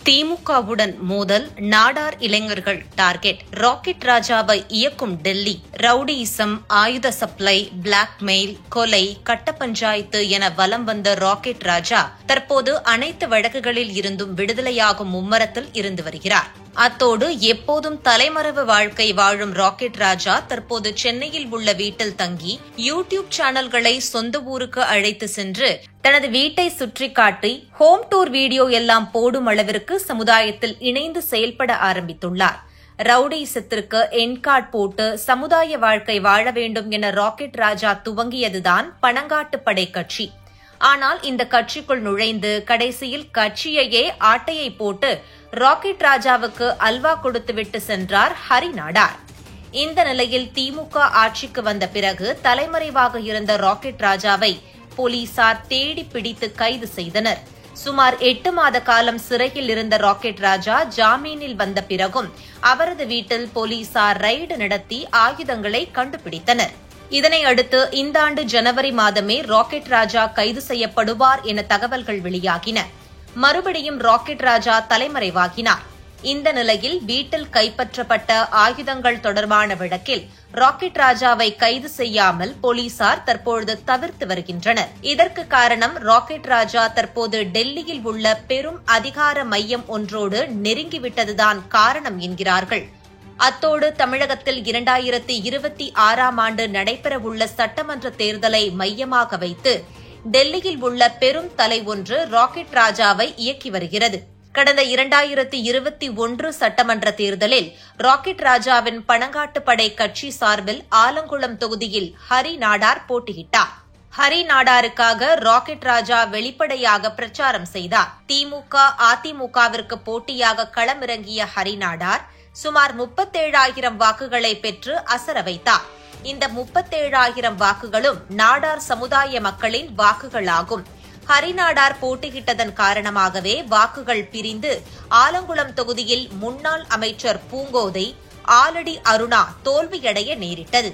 திமுகவுடன் மோதல், நாடார் இளைஞர்கள் டார்கெட். ராக்கெட் ராஜாவை இயக்கும் டெல்லி. ரவுடியிசம், ஆயுத சப்ளை, பிளாக்மெயில், கொலை, கட்ட பஞ்சாயத்து என வலம் வந்த ராக்கெட் ராஜா தற்போது அனைத்து வழக்குகளில் இருந்தும் விடுதலையாகும் மும்மரத்தில் இருந்து வருகிறார். அத்தோடு எப்போதும் தலைமறைவு வாழ்க்கை வாழும் ராக்கெட் ராஜா தற்போது சென்னையில் உள்ள வீட்டில் தங்கி யூடியூப் சேனல்களை சொந்த ஊருக்கு அழைத்து சென்று தனது வீட்டை சுற்றி காட்டி ஹோம் டூர் வீடியோ எல்லாம் போடும் அளவிற்கு சமுதாயத்தில் இணைந்து செயல்பட ஆரம்பித்துள்ளார். ரவுடிசத்திற்கு என்கார்ட் போட்டு சமுதாய வாழ்க்கை வாழ வேண்டும் என ராக்கெட் ராஜா துவங்கியதுதான் பணங்காட்டு படை கட்சி. ஆனால் இந்த கட்சிக்குள் நுழைந்து கடைசியில் கட்சியையே ஆட்டையை போட்டு ராக்கெட் ராஜாவுக்கு அல்வா கொடுத்துவிட்டு சென்றார் ஹரி நாடார். இந்த நிலையில் திமுக ஆட்சிக்கு வந்த பிறகு தலைமறைவாக இருந்த ராக்கெட் ராஜாவை போலீசார் தேடி பிடித்து கைது செய்தனர். சுமார் 8 மாத காலம் சிறையில் இருந்த ராக்கெட் ராஜா ஜாமீனில் வந்த பிறகும் அவரது வீட்டில் போலீசார் ரெய்டு நடத்தி ஆயுதங்களை கண்டுபிடித்தனர். இதனை அடுத்து இந்த ஆண்டு ஜனவரி மாதமே ராக்கெட் ராஜா கைது செய்யப்படுவார் என தகவல்கள் வெளியாகின. மறுபடியும் ராக்கெட் ராஜா தலைமறைவாகினார். இந்த நிலையில் வீட்டில் கைப்பற்றப்பட்ட ஆயுதங்கள் தொடர்பான வழக்கில் ராக்கெட் ராஜாவை கைது செய்யாமல் போலீசார் தற்பொழுது தவிர்த்து வருகின்றனர். இதற்கு காரணம் ராக்கெட் ராஜா தற்போது டெல்லியில் உள்ள பெரும் அதிகார மையம் ஒன்றோடு நெருங்கிவிட்டதுதான் காரணம் என்கிறார்கள். அத்தோடு தமிழகத்தில் 2026ஆம் ஆண்டு நடைபெறவுள்ள சட்டமன்ற தேர்தலை மையமாக வைத்து டெல்லியில் உள்ள பெரும் தலை ஒன்று ராக்கெட் ராஜாவை இயக்கி வருகிறது. கடந்த 2021 சட்டமன்ற தேர்தலில் ராக்கெட் ராஜாவின் பணங்காட்டு படை கட்சி சார்பில் ஆலங்குளம் தொகுதியில் ஹரி நாடார் போட்டியிட்டார். ஹரி நாடாருக்காக ராக்கெட் ராஜா வெளிப்படையாக பிரச்சாரம் செய்தார். திமுக, அதிமுகவிற்கு போட்டியாக களமிறங்கிய ஹரி நாடார் சுமார் 37,000 வாக்குகளை பெற்று அசர வைத்தார். இந்த 37,000 வாக்குகளும் நாடார் சமுதாய மக்களின் வாக்குகளாகும். ஹரிநாடார் போட்டியிட்டதன் காரணமாகவே வாக்குகள் பிரிந்து ஆலங்குளம் தொகுதியில் முன்னாள் அமைச்சர் பூங்கோதை, ஆலடி அருணா தோல்வியடைய நேரிட்டது.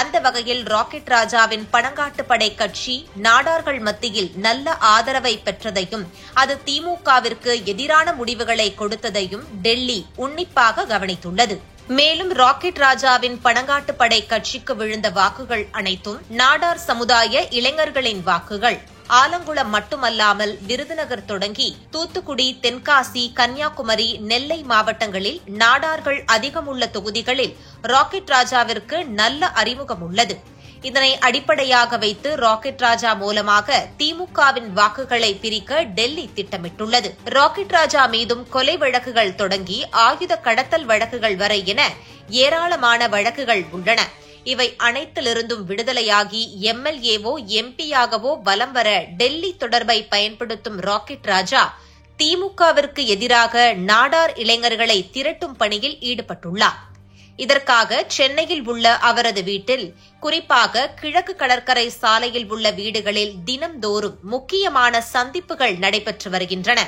அந்த வகையில் ராக்கெட் ராஜாவின் பணங்காட்டு படை கட்சி நாடார்கள் மத்தியில் நல்ல ஆதரவை பெற்றதையும் அது திமுகவிற்கு எதிரான முடிவுகளை கொடுத்ததையும் டெல்லி உன்னிப்பாக கவனித்துள்ளது. மேலும் ராக்கெட் ராஜாவின் பணங்காட்டு படை கட்சிக்கு விழுந்த வாக்குகள் அனைத்தும் நாடார் சமுதாய இளைஞர்களின் வாக்குகள். ஆலங்குளம் மட்டுமல்லாமல் விருதுநகர் தொடங்கி தூத்துக்குடி, தென்காசி, கன்னியாகுமரி, நெல்லை மாவட்டங்களில் நாடார்கள் அதிகமுள்ள தொகுதிகளில் ராக்கெட் ராஜாவிற்கு நல்ல அறிமுகம் உள்ளது. இதனை அடிப்படையாக வைத்து ராக்கெட் ராஜா மூலமாக திமுகவின் வாக்குகளை பிரிக்க டெல்லி திட்டமிட்டுள்ளது. ராக்கெட் ராஜா மீதும் கொலை வழக்குகள் தொடங்கி ஆயுத கடத்தல் வழக்குகள் வரை என ஏராளமான வழக்குகள் உள்ளன. இவை அனைத்திலிருந்தும் விடுதலையாகி எம்எல்ஏவோ எம்பியாகவோ வலம் வர டெல்லி தொடர்பை பயன்படுத்தும் ராக்கெட் ராஜா திமுகவிற்கு எதிராக நாடார் இளைஞர்களை திரட்டும் பணியில் ஈடுபட்டுள்ளார். இதற்காக சென்னையில் உள்ள அவரது வீட்டில், குறிப்பாக கிழக்கு கடற்கரை சாலையில் உள்ள வீடுகளில் தினம்தோறும் முக்கியமான சந்திப்புகள் நடைபெற்று வருகின்றன.